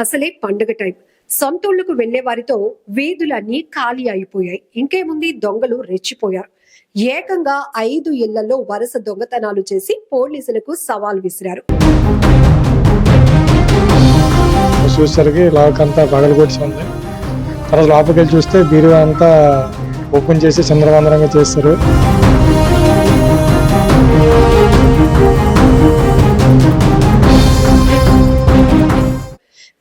అసలే పండుగ టైం. సొంతూళ్లకు వెళ్లే వారితో వీధులన్నీ ఖాళీ అయిపోయాయి. ఇంకేముంది, దొంగలు రెచ్చిపోయారు. ఏకంగా 5 ఇళ్లలో వరుస దొంగతనాలు చేసి పోలీసులకు సవాల్ విసిరారు. చూసేసరికి లాక్ అంతా పగలగొట్టి ఉంది. తర్వాత లోపలికి వెళ్ళి చూస్తే బీరువా అంతా ఓపెన్ చేసి చంద్రవందరంగా చేస్తారు.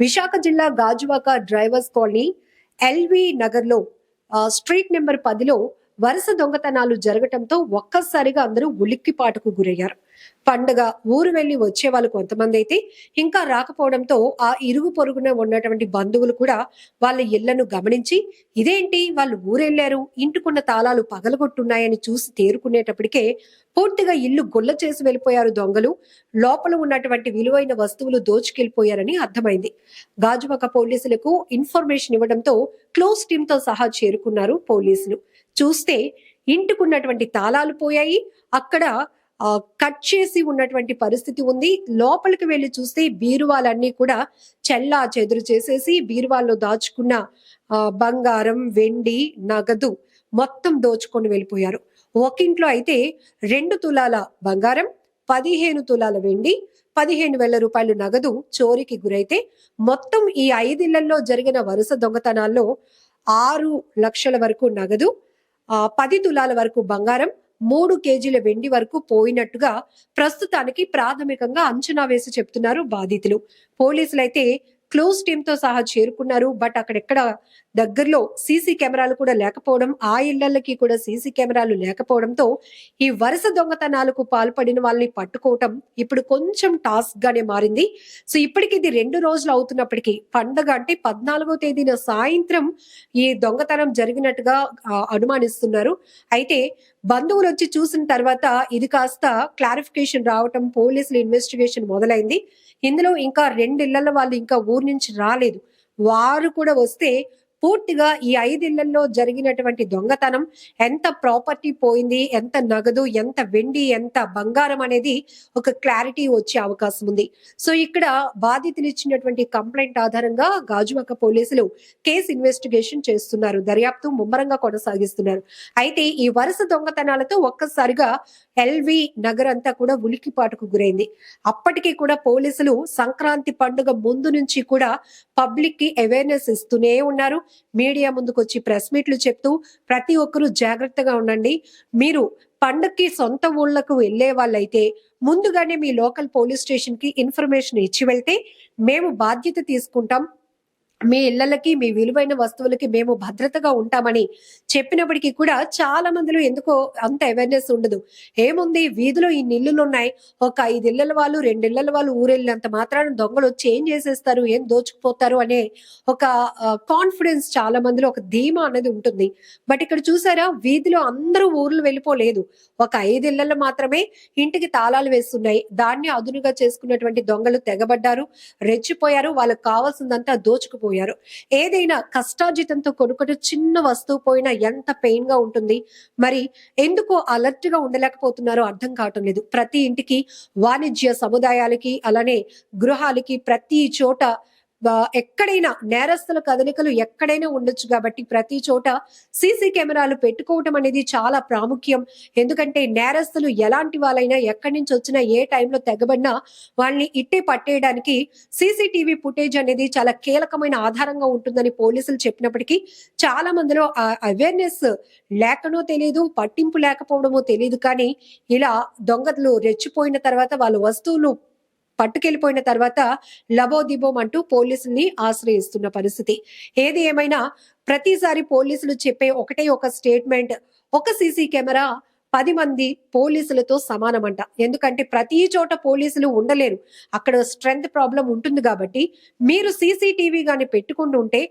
విశాఖ జిల్లా Gajuwaka drivers colony LV Nagar లో స్ట్రీట్ నెంబర్ 10లో వరుస దొంగతనాలు జరగటంతో ఒక్కసారిగా అందరూ ఉలిక్కిపాటుకు గురయ్యారు. పండగ ఊరు వెళ్లి వచ్చే వాళ్ళు కొంతమంది అయితే ఇంకా రాకపోవడంతో ఆ ఇరుగు పొరుగున ఉన్నటువంటి బంధువులు కూడా వాళ్ళ ఇళ్లను గమనించి ఇదేంటి వాళ్ళు ఊరెళ్లారు, ఇంటికున్న తాళాలు పగలగొట్టున్నాయని చూసి తేరుకునేటప్పటికే పూర్తిగా ఇల్లు గొల్ల చేసి వెళ్ళిపోయారు దొంగలు. లోపల ఉన్నటువంటి విలువైన వస్తువులు దోచుకెళ్లిపోయారని అర్థమైంది. గాజువాక పోలీసులకు ఇన్ఫర్మేషన్ ఇవ్వడంతో క్లోజ్ టీమ్ తో సహా చేరుకున్నారు పోలీసులు. చూస్తే ఇంటికున్నటువంటి తాళాలు పోయాయి. అక్కడ కట్ చేసి ఉన్నటువంటి పరిస్థితి ఉంది. లోపలికి వెళ్లి చూస్తే బీరువాలన్నీ కూడా చెల్లా చెదురు చేసేసి బీరువాల్లో దాచుకున్న బంగారం, వెండి, నగదు మొత్తం దోచుకొని వెళ్ళిపోయారు. ఒకింట్లో అయితే 2 తులాల బంగారం, 15 తులాల వెండి, 15,000 రూపాయలు నగదు చోరీకి గురైతే మొత్తం ఈ 5 ఇళ్లలో జరిగిన వరుస దొంగతనాల్లో 6 లక్షల వరకు నగదు, 10 తులాల వరకు బంగారం, 3 కేజీల వెండి వరకు పోయినట్టుగా ప్రస్తుతానికి ప్రాథమికంగా అంచనా వేసి చెప్తున్నారు బాధితులు. పోలీసులైతే క్లోజ్ టీమ్ తో సహా చేరుకున్నారు. బట్ అక్కడెక్కడ దగ్గరలో సీసీ కెమెరాలు కూడా లేకపోవడం, ఆ ఇళ్లకి కూడా సీసీ కెమెరాలు లేకపోవడంతో ఈ వరుస దొంగతనాలకు పాల్పడిన వాళ్ళని పట్టుకోవటం ఇప్పుడు కొంచెం టాస్క్ గానే మారింది. సో ఇప్పటికి ఇది 2 రోజులు అవుతున్నప్పటికీ పండగ అంటే 14వ తేదీన సాయంత్రం ఈ దొంగతనం జరిగినట్టుగా అనుమానిస్తున్నారు. అయితే బంధువులు వచ్చి చూసిన తర్వాత ఇది కాస్త క్లారిఫికేషన్ రావటం, పోలీసులు ఇన్వెస్టిగేషన్ మొదలైంది. ఇందులో ఇంకా 2 ఇళ్ల వాళ్ళు ఇంకా ఊరు నుంచి రాలేదు. వారు కూడా వస్తే పూర్తిగా ఈ 5 ఇళ్లలో జరిగినటువంటి దొంగతనం, ఎంత ప్రాపర్టీ పోయింది, ఎంత నగదు, ఎంత వెండి, ఎంత బంగారం అనేది ఒక క్లారిటీ వచ్చే అవకాశం ఉంది. సో ఇక్కడ బాధితులు ఇచ్చినటువంటి కంప్లైంట్ ఆధారంగా గాజువాక పోలీసులు కేసు ఇన్వెస్టిగేషన్ చేస్తున్నారు. దర్యాప్తు ముమ్మరంగా కొనసాగిస్తున్నారు. అయితే ఈ వరుస దొంగతనాలతో ఒక్కసారిగా ఎల్వి నగర్ అంతా కూడా ఉలికిపాటుకు గురైంది. అప్పటికీ కూడా పోలీసులు సంక్రాంతి పండుగ ముందు నుంచి కూడా పబ్లిక్ కి అవేర్నెస్ ఇస్తూనే ఉన్నారు. మీడియా ముందుకు వచ్చి ప్రెస్ మీట్లు చెప్తూ ప్రతి ఒక్కరూ జాగ్రత్తగా ఉండండి, మీరు పండక్కి సొంత ఊళ్ళకు వెళ్లే వాళ్ళైతే ముందుగానే మీ లోకల్ పోలీస్ స్టేషన్ కి ఇన్ఫర్మేషన్ ఇచ్చి వెళ్తే మేము బాధ్యత తీసుకుంటాం, మీ ఇళ్లకి మీ విలువైన వస్తువులకి మేము భద్రతగా ఉంటామని చెప్పినప్పటికీ కూడా చాలా మందిలో ఎందుకో అంత అవేర్నెస్ ఉండదు. ఏముంది, వీధిలో ఇన్ని ఇల్లులు ఉన్నాయి, ఒక 5 ఇళ్ల వాళ్ళు 2 ఇళ్ల వాళ్ళు ఊరెళ్ళినంత మాత్రాన దొంగలు వచ్చి ఏం చేసేస్తారు, ఏం దోచుకుపోతారు అనే ఒక కాన్ఫిడెన్స్ చాలా మందిలో, ఒక ధీమా అనేది ఉంటుంది. బట్ ఇక్కడ చూసారా, వీధిలో అందరూ ఊర్లు వెళ్ళిపోలేదు. ఒక 5 ఇళ్లలో మాత్రమే ఇంటికి తాళాలు వేస్తున్నాయి. దాన్ని అదునుగా చేసుకున్నటువంటి దొంగలు తెగబడ్డారు, రెచ్చిపోయారు, వాళ్ళకి కావాల్సిందంతా దోచుకుపోయారు. ఏదైనా కష్టార్జితంతో కొనుక్కొని చిన్న వస్తువు పోయినా ఎంత పెయిన్ గా ఉంటుంది. మరి ఎందుకు అలర్ట్ గా ఉండలేకపోతున్నారో అర్థం కావటం లేదు. ప్రతి ఇంటికి, వాణిజ్య సముదాయాలకి, అలానే గృహాలకి ప్రతి చోట ఎక్కడైనా నేరస్తుల కదలికలు ఎక్కడైనా ఉండొచ్చు. కాబట్టి ప్రతి చోట సీసీ కెమెరాలు పెట్టుకోవటం అనేది చాలా ప్రాముఖ్యం. ఎందుకంటే నేరస్తులు ఎలాంటి వాళ్ళైనా, ఎక్కడి నుంచి వచ్చినా, ఏ టైంలో తెగబడినా వాళ్ళని ఇట్టే పట్టేయడానికి సీసీటీవీ ఫుటేజ్ అనేది చాలా కీలకమైన ఆధారంగా ఉంటుందని పోలీసులు చెప్పినప్పటికీ చాలా మందిలో అవేర్నెస్ లేకనో తెలియదు, పట్టింపు లేకపోవడమో తెలియదు. కానీ ఇలా దొంగలు రెచ్చిపోయిన తర్వాత వాళ్ళ వస్తువులు పట్టుకెళ్లిపోయిన తర్వాత లబోదిబోం అంటూ పోలీసుల్ని ఆశ్రయిస్తున్న పరిస్థితి. ఏది ఏమైనా ప్రతిసారి పోలీసులు చెప్పే ఒకటే ఒక స్టేట్మెంట్, ఒక సీసీ కెమెరా 10 మంది పోలీసులతో సమానమంట. ఎందుకంటే ప్రతి చోట పోలీసులు ఉండలేరు, అక్కడ స్ట్రెంత్ ప్రాబ్లం ఉంటుంది. కాబట్టి మీరు సీసీటీవీ గాని పెట్టుకుంటూ ఉంటే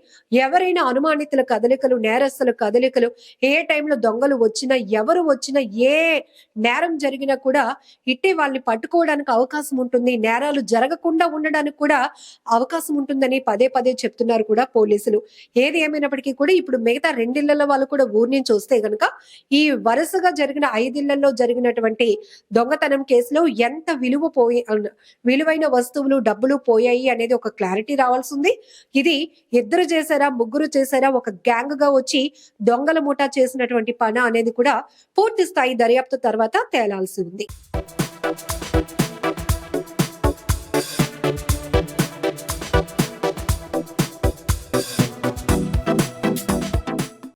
ఎవరైనా అనుమానితుల కదలికలు, నేరస్తుల కదలికలు, ఏ టైంలో దొంగలు వచ్చినా, ఎవరు వచ్చినా, ఏ నేరం జరిగినా కూడా ఇట్టే వాళ్ళని పట్టుకోవడానికి అవకాశం ఉంటుంది, నేరాలు జరగకుండా ఉండడానికి కూడా అవకాశం ఉంటుందని పదే పదే చెప్తున్నారు కూడా పోలీసులు. ఏది ఏమైనప్పటికీ కూడా ఇప్పుడు మిగతా 2 ఇళ్ల వాళ్ళు కూడా ఊరి నుంచి వస్తే గనక ఈ వరుసగా జరిగిన 5 ఇళ్లలో జరిగినటువంటి దొంగతనం కేసులో ఎంత విలువైన వస్తువులు డబ్బులు పోయాయి అనేది ఒక క్లారిటీ రావాల్సి ఉంది. ఇది ఇద్దరు చేశారా, ముగ్గురు చేశారా, ఒక గ్యాంగ్ గా వచ్చి దొంగల ముఠా చేసినటువంటి పని అనేది కూడా పూర్తి స్థాయి దర్యాప్తు తర్వాత తేలాల్సి ఉంది.